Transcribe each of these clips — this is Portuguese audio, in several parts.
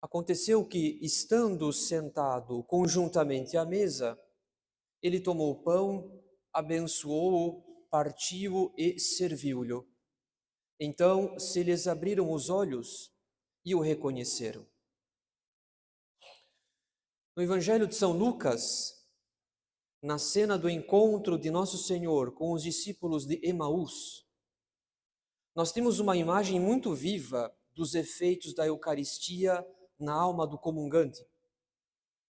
Aconteceu que, estando sentado conjuntamente à mesa, ele tomou o pão, abençoou-o, partiu-o e serviu-lhe. Então se lhes abriram os olhos e o reconheceram. No Evangelho de São Lucas, na cena do encontro de Nosso Senhor com os discípulos de Emaús, nós temos uma imagem muito viva dos efeitos da Eucaristia na alma do comungante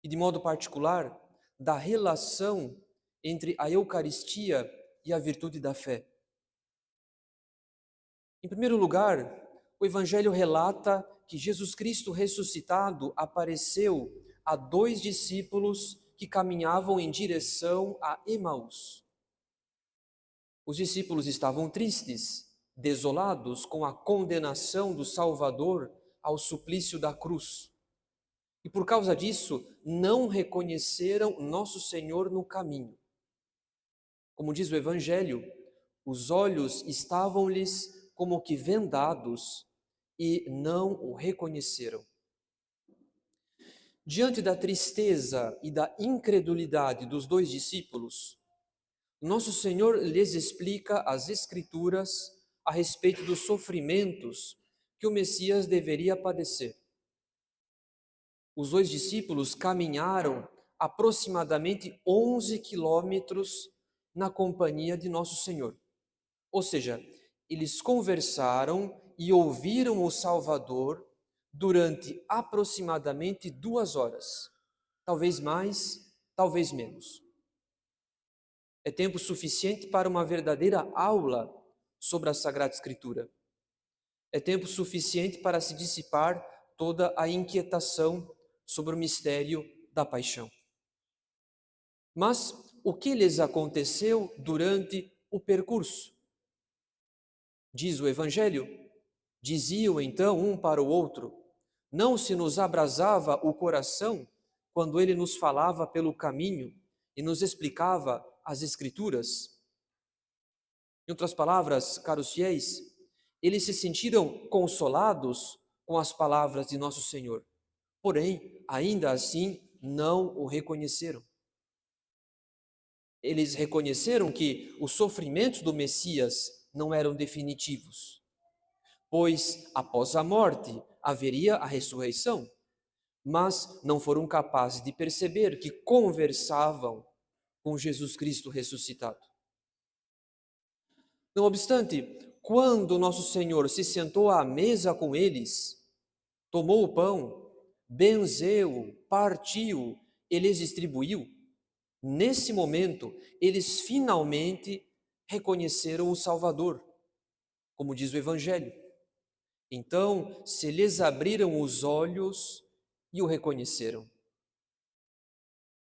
e, de modo particular, da relação entre a Eucaristia e a virtude da fé. Em primeiro lugar, o Evangelho relata que Jesus Cristo ressuscitado apareceu a dois discípulos que caminhavam em direção a Emaús. Os discípulos estavam tristes, desolados com a condenação do Salvador ao suplício da cruz. E por causa disso, não reconheceram Nosso Senhor no caminho. Como diz o Evangelho, os olhos estavam-lhes como que vendados e não o reconheceram. Diante da tristeza e da incredulidade dos dois discípulos, Nosso Senhor lhes explica as Escrituras a respeito dos sofrimentos que o Messias deveria padecer. Os dois discípulos caminharam aproximadamente 11 quilômetros na companhia de Nosso Senhor. Ou seja, eles conversaram e ouviram o Salvador durante aproximadamente 2 horas. Talvez mais, talvez menos. É tempo suficiente para uma verdadeira aula sobre a Sagrada Escritura. É tempo suficiente para se dissipar toda a inquietação sobre o mistério da paixão. Mas o que lhes aconteceu durante o percurso? Diz o Evangelho, diziam então um para o outro: não se nos abrasava o coração quando ele nos falava pelo caminho e nos explicava as Escrituras? Em outras palavras, caros fiéis, eles se sentiram consolados com as palavras de Nosso Senhor, porém, ainda assim, não o reconheceram. Eles reconheceram que os sofrimentos do Messias não eram definitivos, pois após a morte haveria a ressurreição, mas não foram capazes de perceber que conversavam com Jesus Cristo ressuscitado. Não obstante, quando Nosso Senhor se sentou à mesa com eles, tomou o pão, benzeu-o, partiu-o e lhes distribuiu, nesse momento, eles finalmente reconheceram o Salvador, como diz o Evangelho. Então se lhes abriram os olhos e o reconheceram.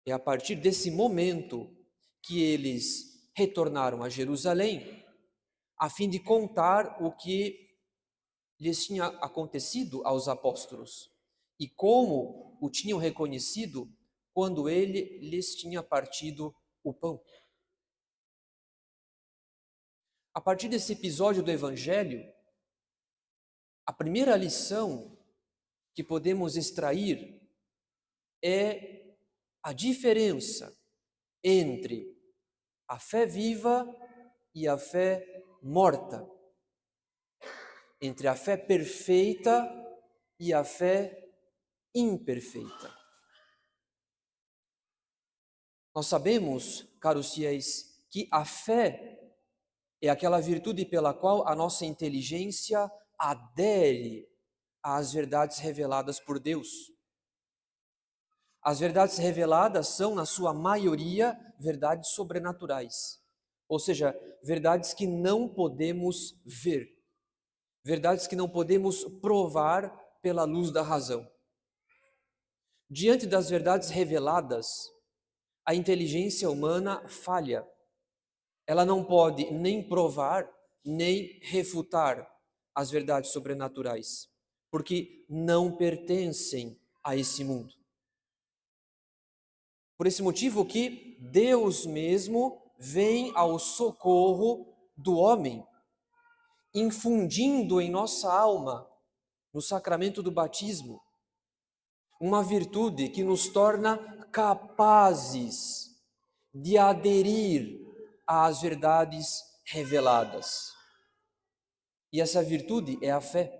É a partir desse momento que eles retornaram a Jerusalém, a fim de contar o que lhes tinha acontecido aos apóstolos e como o tinham reconhecido quando ele lhes tinha partido o pão. A partir desse episódio do Evangelho, a primeira lição que podemos extrair é a diferença entre a fé viva e a fé morta, entre a fé perfeita e a fé imperfeita. Nós sabemos, caros fiéis, que a fé é aquela virtude pela qual a nossa inteligência adere às verdades reveladas por Deus. As verdades reveladas são, na sua maioria, verdades sobrenaturais, ou seja, verdades que não podemos ver, verdades que não podemos provar pela luz da razão. Diante das verdades reveladas, a inteligência humana falha. Ela não pode nem provar, nem refutar as verdades sobrenaturais, porque não pertencem a esse mundo. Por esse motivo que Deus mesmo vem ao socorro do homem, infundindo em nossa alma, no sacramento do batismo, uma virtude que nos torna capazes de aderir às verdades reveladas. E essa virtude é a fé.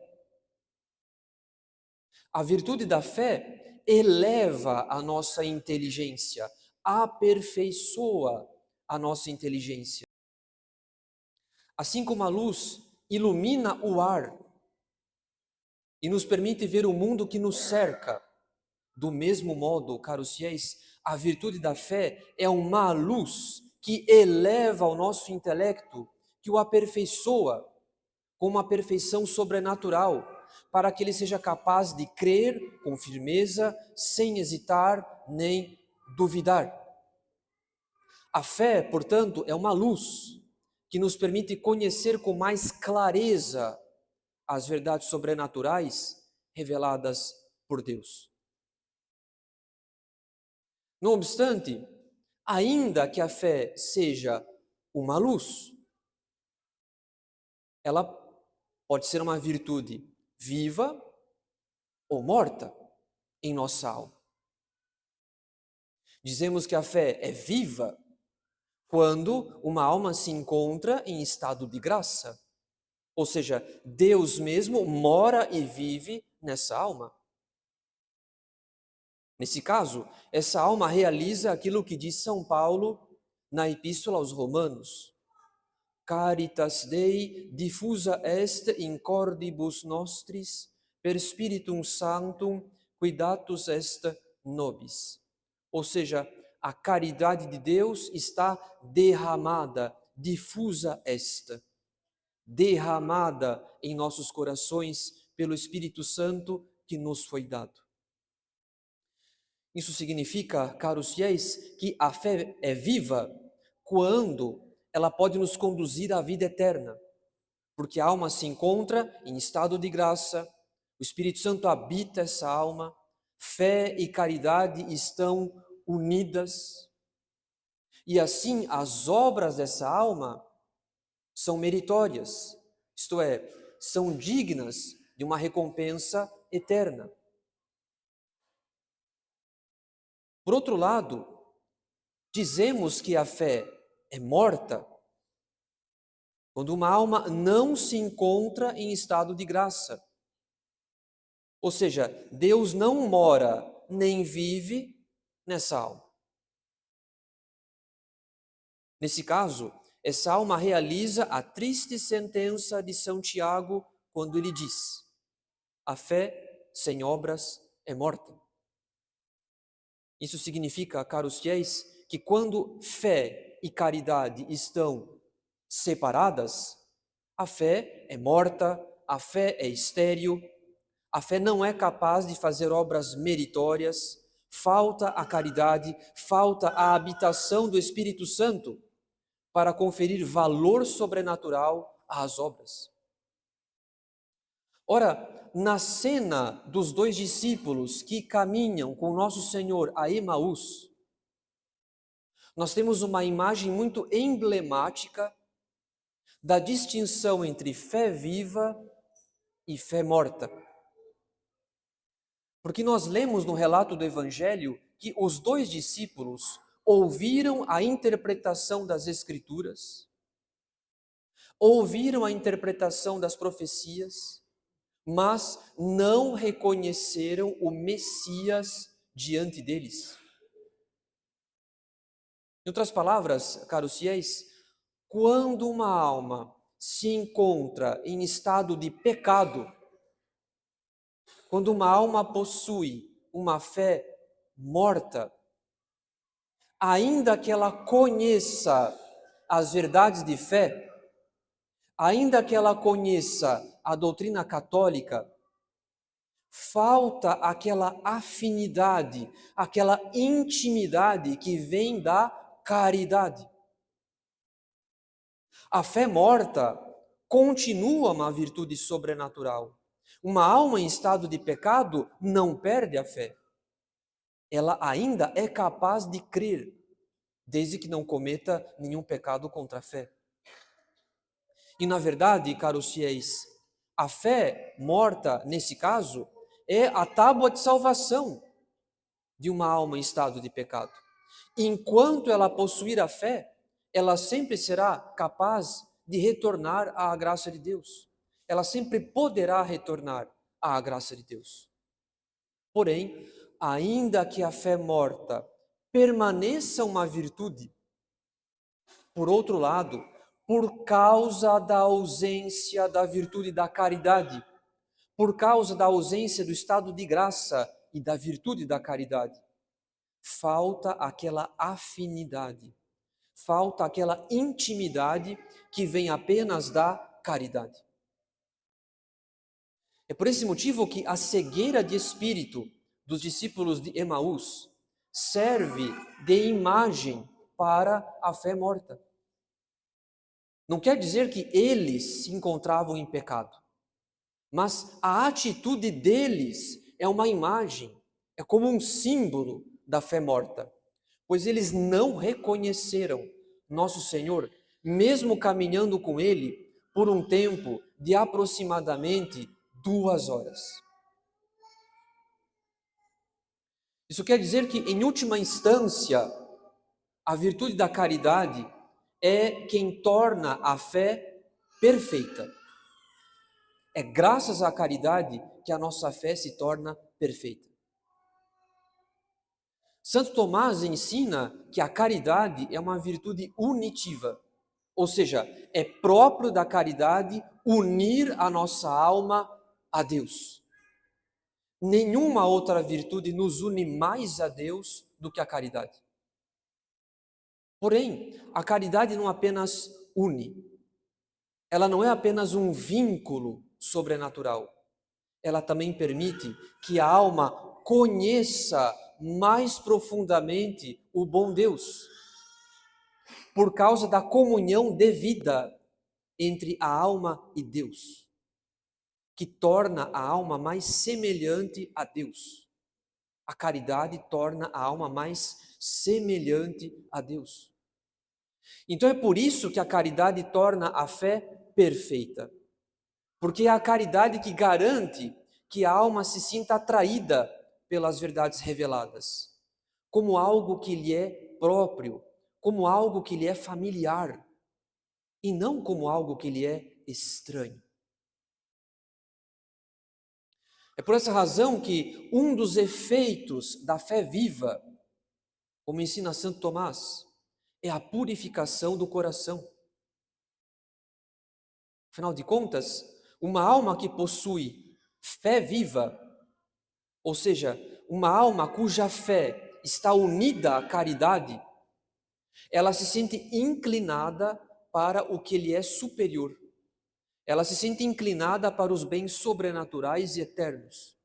A virtude da fé eleva a nossa inteligência, aperfeiçoa a nossa inteligência. Assim como a luz ilumina o ar e nos permite ver o mundo que nos cerca, do mesmo modo, caros fiéis, a virtude da fé é uma luz que eleva o nosso intelecto, que o aperfeiçoa com uma perfeição sobrenatural, para que ele seja capaz de crer com firmeza, sem hesitar nem duvidar. A fé, portanto, é uma luz que nos permite conhecer com mais clareza as verdades sobrenaturais reveladas por Deus. Não obstante, ainda que a fé seja uma luz, ela pode ser uma virtude viva ou morta em nossa alma. Dizemos que a fé é viva quando uma alma se encontra em estado de graça, ou seja, Deus mesmo mora e vive nessa alma. Nesse caso, essa alma realiza aquilo que diz São Paulo na Epístola aos Romanos: Caritas Dei diffusa est in cordibus nostris per Spiritum Sanctum cuidatus est nobis. Ou seja, a caridade de Deus está derramada, difusa esta, derramada em nossos corações pelo Espírito Santo que nos foi dado. Isso significa, caros fiéis, que a fé é viva quando ela pode nos conduzir à vida eterna, porque a alma se encontra em estado de graça, o Espírito Santo habita essa alma, fé e caridade estão unidas, e assim as obras dessa alma são meritórias, isto é, são dignas de uma recompensa eterna. Por outro lado, dizemos que a fé é morta quando uma alma não se encontra em estado de graça. Ou seja, Deus não mora nem vive nessa alma. Nesse caso, essa alma realiza a triste sentença de São Tiago quando ele diz: a fé sem obras é morta. Isso significa, caros fiéis, que quando fé e caridade estão separadas, a fé é morta, a fé é estéril, a fé não é capaz de fazer obras meritórias, falta a caridade, falta a habitação do Espírito Santo para conferir valor sobrenatural às obras. Ora, na cena dos dois discípulos que caminham com nosso Senhor a Emaús, nós temos uma imagem muito emblemática da distinção entre fé viva e fé morta. Porque nós lemos no relato do Evangelho que os dois discípulos ouviram a interpretação das Escrituras, ouviram a interpretação das profecias, mas não reconheceram o Messias diante deles. Em outras palavras, caros fiéis, quando uma alma se encontra em estado de pecado, quando uma alma possui uma fé morta, ainda que ela conheça as verdades de fé, ainda que ela conheça a doutrina católica, falta aquela afinidade, aquela intimidade que vem da caridade. A fé morta continua uma virtude sobrenatural. Uma alma em estado de pecado não perde a fé. Ela ainda é capaz de crer, desde que não cometa nenhum pecado contra a fé. E na verdade, caros fiéis, a fé morta, nesse caso, é a tábua de salvação de uma alma em estado de pecado. Enquanto ela possuir a fé, ela sempre será capaz de retornar à graça de Deus. Ela sempre poderá retornar à graça de Deus. Porém, ainda que a fé morta permaneça uma virtude, por outro lado, por causa da ausência da virtude da caridade, por causa da ausência do estado de graça e da virtude da caridade, falta aquela afinidade, falta aquela intimidade que vem apenas da caridade. É por esse motivo que a cegueira de espírito dos discípulos de Emaús serve de imagem para a fé morta. Não quer dizer que eles se encontravam em pecado, mas a atitude deles é uma imagem, é como um símbolo da fé morta, pois eles não reconheceram nosso Senhor, mesmo caminhando com Ele por um tempo de aproximadamente 2 horas. Isso quer dizer que, em última instância, a virtude da caridade é quem torna a fé perfeita. É graças à caridade que a nossa fé se torna perfeita. Santo Tomás ensina que a caridade é uma virtude unitiva, ou seja, é próprio da caridade unir a nossa alma a Deus. Nenhuma outra virtude nos une mais a Deus do que a caridade. Porém, a caridade não apenas une, ela não é apenas um vínculo sobrenatural, ela também permite que a alma conheça mais profundamente o bom Deus, por causa da comunhão devida entre a alma e Deus, que torna a alma mais semelhante a Deus. A caridade torna a alma mais semelhante a Deus. Então é por isso que a caridade torna a fé perfeita. Porque é a caridade que garante que a alma se sinta atraída pelas verdades reveladas, como algo que lhe é próprio, como algo que lhe é familiar, e não como algo que lhe é estranho. É por essa razão que um dos efeitos da fé viva, como ensina Santo Tomás, é a purificação do coração. Afinal de contas, uma alma que possui fé viva, ou seja, uma alma cuja fé está unida à caridade, ela se sente inclinada para o que lhe é superior. Ela se sente inclinada para os bens sobrenaturais e eternos.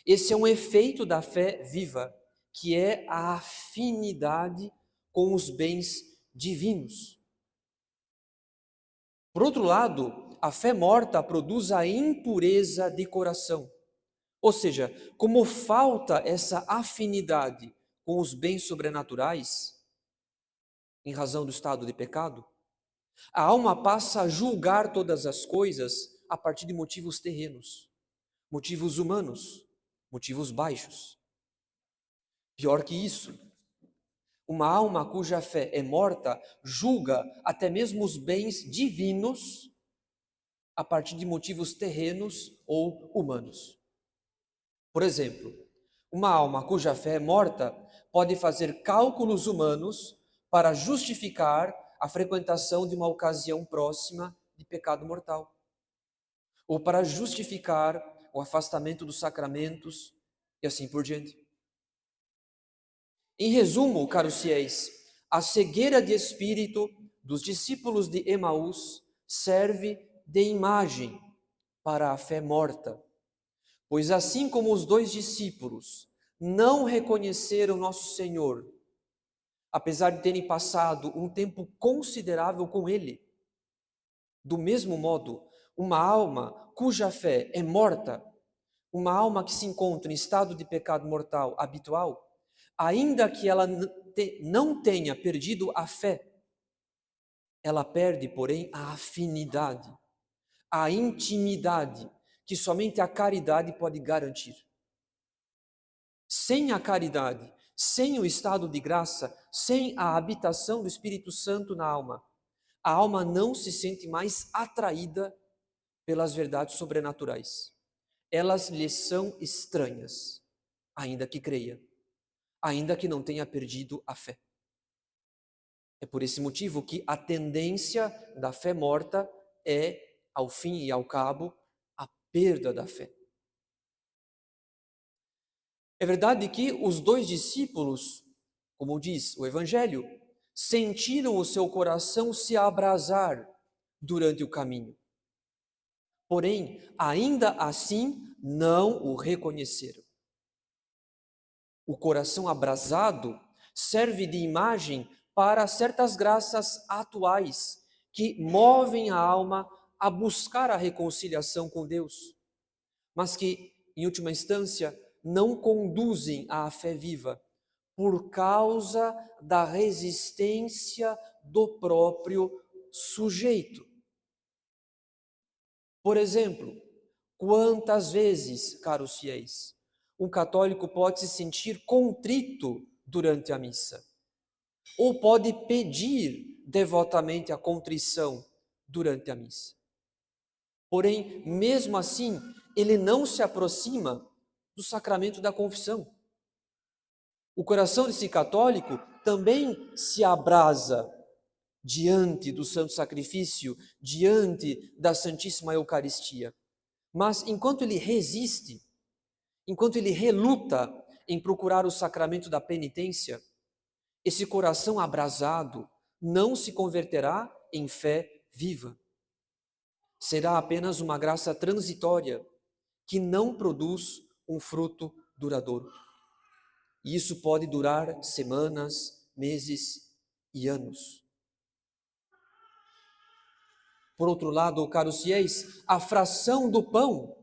Esse é um efeito da fé viva, que é a afinidade com os bens divinos. Por outro lado, a fé morta produz a impureza de coração. Ou seja, como falta essa afinidade com os bens sobrenaturais, em razão do estado de pecado, a alma passa a julgar todas as coisas a partir de motivos terrenos, motivos humanos, motivos baixos. Pior que isso, uma alma cuja fé é morta julga até mesmo os bens divinos a partir de motivos terrenos ou humanos. Por exemplo, uma alma cuja fé é morta pode fazer cálculos humanos para justificar a frequentação de uma ocasião próxima de pecado mortal, ou para justificar o afastamento dos sacramentos e assim por diante. Em resumo, caros fiéis, a cegueira de espírito dos discípulos de Emaús serve de imagem para a fé morta. Pois assim como os 2 discípulos não reconheceram nosso Senhor, apesar de terem passado um tempo considerável com Ele, do mesmo modo, uma alma cuja fé é morta, uma alma que se encontra em estado de pecado mortal habitual, ainda que ela não tenha perdido a fé, ela perde, porém, a afinidade, a intimidade que somente a caridade pode garantir. Sem a caridade, sem o estado de graça, sem a habitação do Espírito Santo na alma, a alma não se sente mais atraída pelas verdades sobrenaturais. Elas lhe são estranhas, ainda que creia, ainda que não tenha perdido a fé. É por esse motivo que a tendência da fé morta é, ao fim e ao cabo, a perda da fé. É verdade que os 2 discípulos, como diz o Evangelho, sentiram o seu coração se abrasar durante o caminho. Porém, ainda assim, não o reconheceram. O coração abrasado serve de imagem para certas graças atuais que movem a alma a buscar a reconciliação com Deus, mas que, em última instância, não conduzem à fé viva por causa da resistência do próprio sujeito. Por exemplo, quantas vezes, caros fiéis, um católico pode se sentir contrito durante a missa, ou pode pedir devotamente a contrição durante a missa. Porém, mesmo assim, ele não se aproxima do sacramento da confissão. O coração desse católico também se abrasa diante do santo sacrifício, diante da Santíssima Eucaristia. Mas enquanto ele resiste, enquanto ele reluta em procurar o sacramento da penitência, esse coração abrasado não se converterá em fé viva. Será apenas uma graça transitória que não produz um fruto duradouro. E isso pode durar semanas, meses e anos. Por outro lado, caros fiéis, a fração do pão,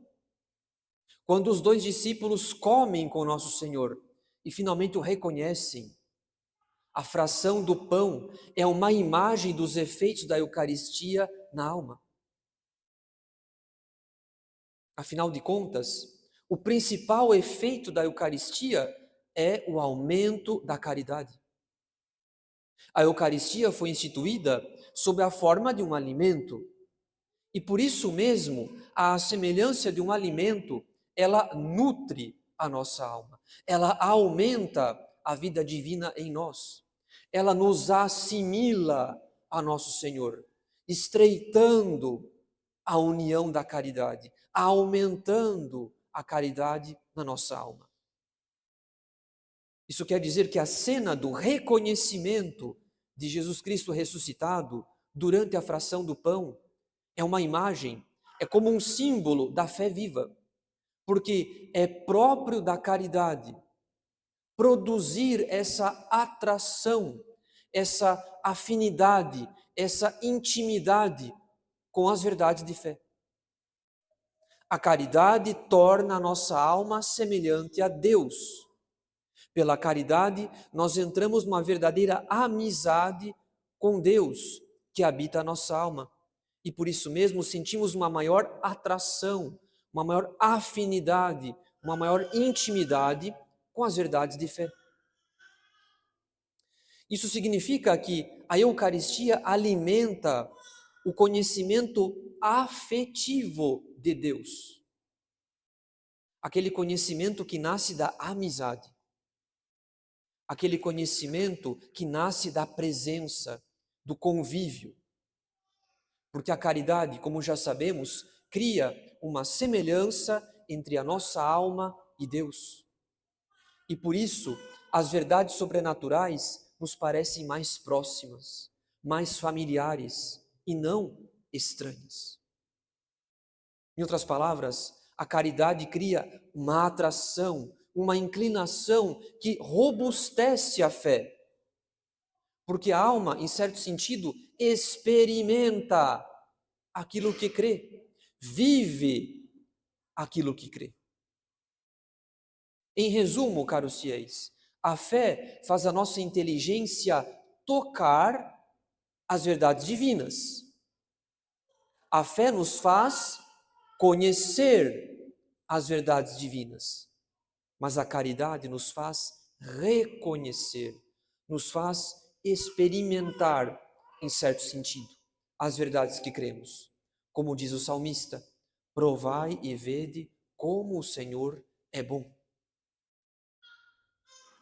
quando os 2 discípulos comem com nosso Senhor e finalmente o reconhecem, a fração do pão é uma imagem dos efeitos da Eucaristia na alma. Afinal de contas, o principal efeito da Eucaristia é o aumento da caridade. A Eucaristia foi instituída sob a forma de um alimento, e por isso mesmo, à semelhança de um alimento, ela nutre a nossa alma, ela aumenta a vida divina em nós, ela nos assimila a nosso Senhor, estreitando a união da caridade, aumentando a caridade na nossa alma. Isso quer dizer que a cena do reconhecimento de Jesus Cristo ressuscitado durante a fração do pão é uma imagem, é como um símbolo da fé viva, porque é próprio da caridade produzir essa atração, essa afinidade, essa intimidade com as verdades de fé. A caridade torna a nossa alma semelhante a Deus. Pela caridade, nós entramos numa verdadeira amizade com Deus que habita a nossa alma. E por isso mesmo sentimos uma maior atração, uma maior afinidade, uma maior intimidade com as verdades de fé. Isso significa que a Eucaristia alimenta o conhecimento afetivo de Deus. Aquele conhecimento que nasce da amizade. Aquele conhecimento que nasce da presença, do convívio. Porque a caridade, como já sabemos, cria uma semelhança entre a nossa alma e Deus. E por isso, as verdades sobrenaturais nos parecem mais próximas, mais familiares e não estranhas. Em outras palavras, a caridade cria uma atração, uma inclinação que robustece a fé. Porque a alma, em certo sentido, experimenta aquilo que crê, vive aquilo que crê. Em resumo, caros fiéis, a fé faz a nossa inteligência tocar as verdades divinas. A fé nos faz conhecer as verdades divinas. mas a caridade nos faz reconhecer, nos faz experimentar, em certo sentido, as verdades que cremos. Como diz o salmista, provai e vede como o Senhor é bom.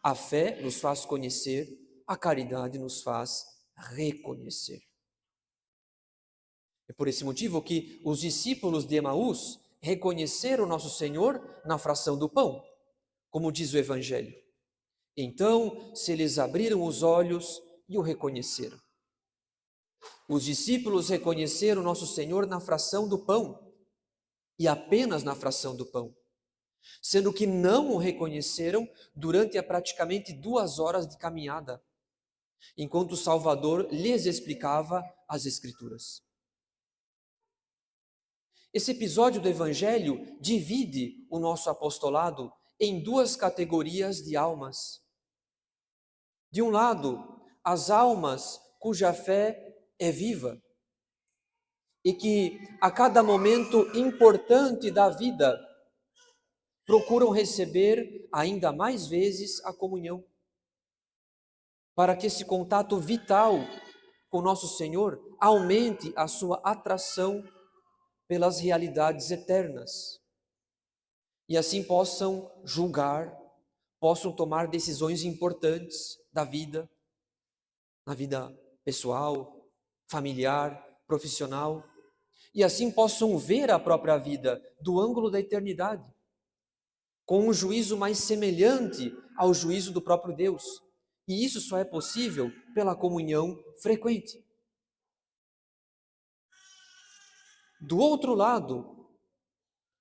A fé nos faz conhecer, a caridade nos faz reconhecer. É por esse motivo que os discípulos de Emaús reconheceram nosso Senhor na fração do pão, como diz o Evangelho. Então se lhes abriram os olhos e o reconheceram. Os discípulos reconheceram nosso Senhor na fração do pão, e apenas na fração do pão, sendo que não o reconheceram durante praticamente 2 horas de caminhada, enquanto o Salvador lhes explicava as Escrituras. Esse episódio do Evangelho divide o nosso apostolado em 2 categorias de almas. De um lado, as almas cuja fé é viva e que a cada momento importante da vida procuram receber ainda mais vezes a comunhão, para que esse contato vital com nosso Senhor aumente a sua atração pelas realidades eternas e assim possam julgar, possam tomar decisões importantes da vida, na vida pessoal, familiar, profissional, e assim possam ver a própria vida do ângulo da eternidade, com um juízo mais semelhante ao juízo do próprio Deus. E isso só é possível pela comunhão frequente. Do outro lado,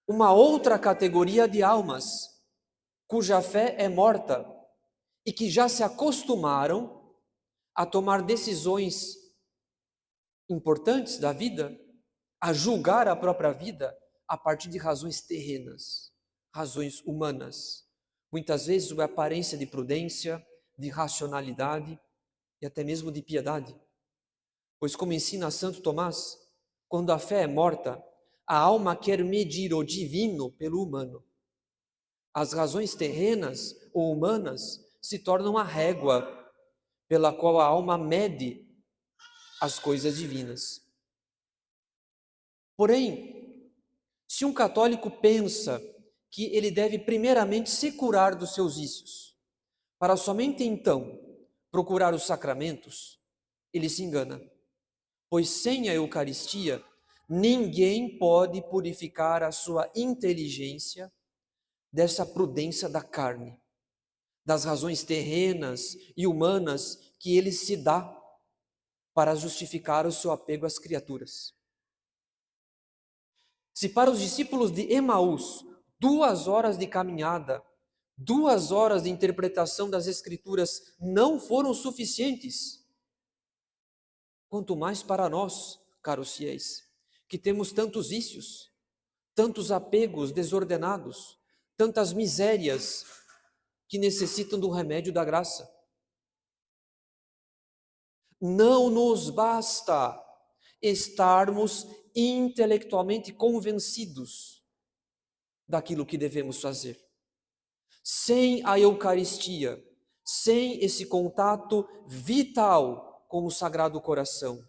uma outra categoria de almas, cuja fé é morta e que já se acostumaram a tomar decisões importantes da vida, a julgar a própria vida a partir de razões terrenas, razões humanas. Muitas vezes uma aparência de prudência, de racionalidade e até mesmo de piedade. Pois como ensina Santo Tomás, quando a fé é morta, a alma quer medir o divino pelo humano. As razões terrenas ou humanas se tornam a régua pela qual a alma mede as coisas divinas. Porém, se um católico pensa que ele deve primeiramente se curar dos seus vícios, para somente então procurar os sacramentos, ele se engana. Pois sem a Eucaristia, ninguém pode purificar a sua inteligência dessa prudência da carne, das razões terrenas e humanas que ele se dá para justificar o seu apego às criaturas. Se para os discípulos de Emaús, 2 horas de caminhada, 2 horas de interpretação das Escrituras não foram suficientes, quanto mais para nós, caros fiéis, que temos tantos vícios, tantos apegos desordenados, tantas misérias que necessitam do remédio da graça. Não nos basta estarmos intelectualmente convencidos daquilo que devemos fazer. Sem a Eucaristia, sem esse contato vital com o Sagrado Coração,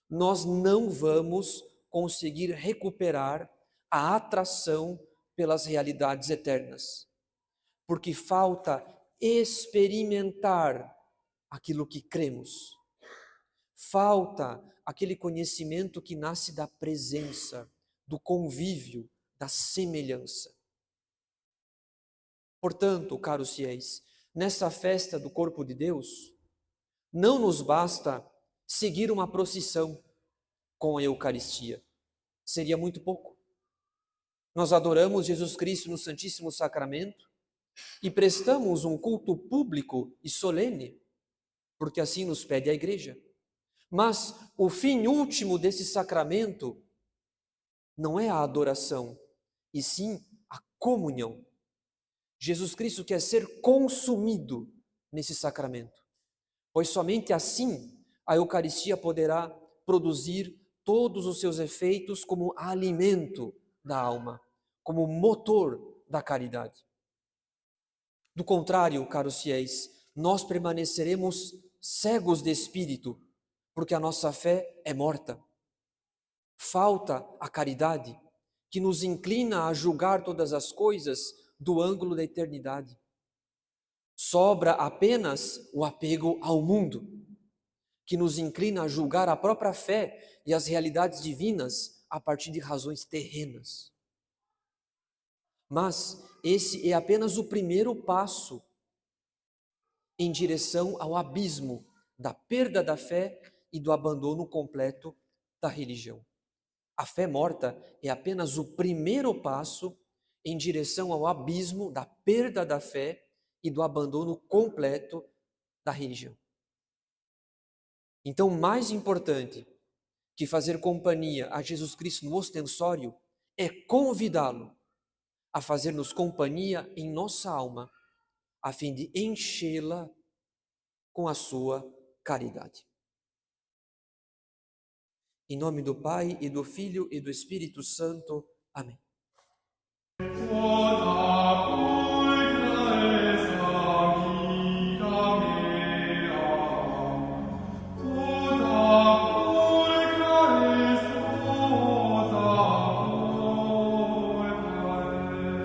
nós não vamos conseguir recuperar a atração pelas realidades eternas, porque falta experimentar aquilo que cremos. Falta aquele conhecimento que nasce da presença, do convívio, da semelhança. Portanto, caros fiéis, nessa festa do corpo de Deus, não nos basta seguir uma procissão com a Eucaristia. Seria muito pouco. Nós adoramos Jesus Cristo no Santíssimo Sacramento e prestamos um culto público e solene, porque assim nos pede a Igreja. Mas o fim último desse sacramento não é a adoração, e sim a comunhão. Jesus Cristo quer ser consumido nesse sacramento, pois somente assim a Eucaristia poderá produzir todos os seus efeitos como alimento da alma, como motor da caridade. Do contrário, caros fiéis, nós permaneceremos cegos de espírito, porque a nossa fé é morta. Falta a caridade, que nos inclina a julgar todas as coisas do ângulo da eternidade. Sobra apenas o apego ao mundo, que nos inclina a julgar a própria fé e as realidades divinas a partir de razões terrenas. Mas esse é apenas o primeiro passo em direção ao abismo da perda da fé e do abandono completo da religião. A fé morta é apenas o primeiro passo em direção ao abismo da perda da fé e do abandono completo da religião. Então, mais importante que fazer companhia a Jesus Cristo no ostensório é convidá-lo a fazer-nos companhia em nossa alma, a fim de enchê-la com a sua caridade. Em nome do Pai, e do Filho, e do Espírito Santo. Amém.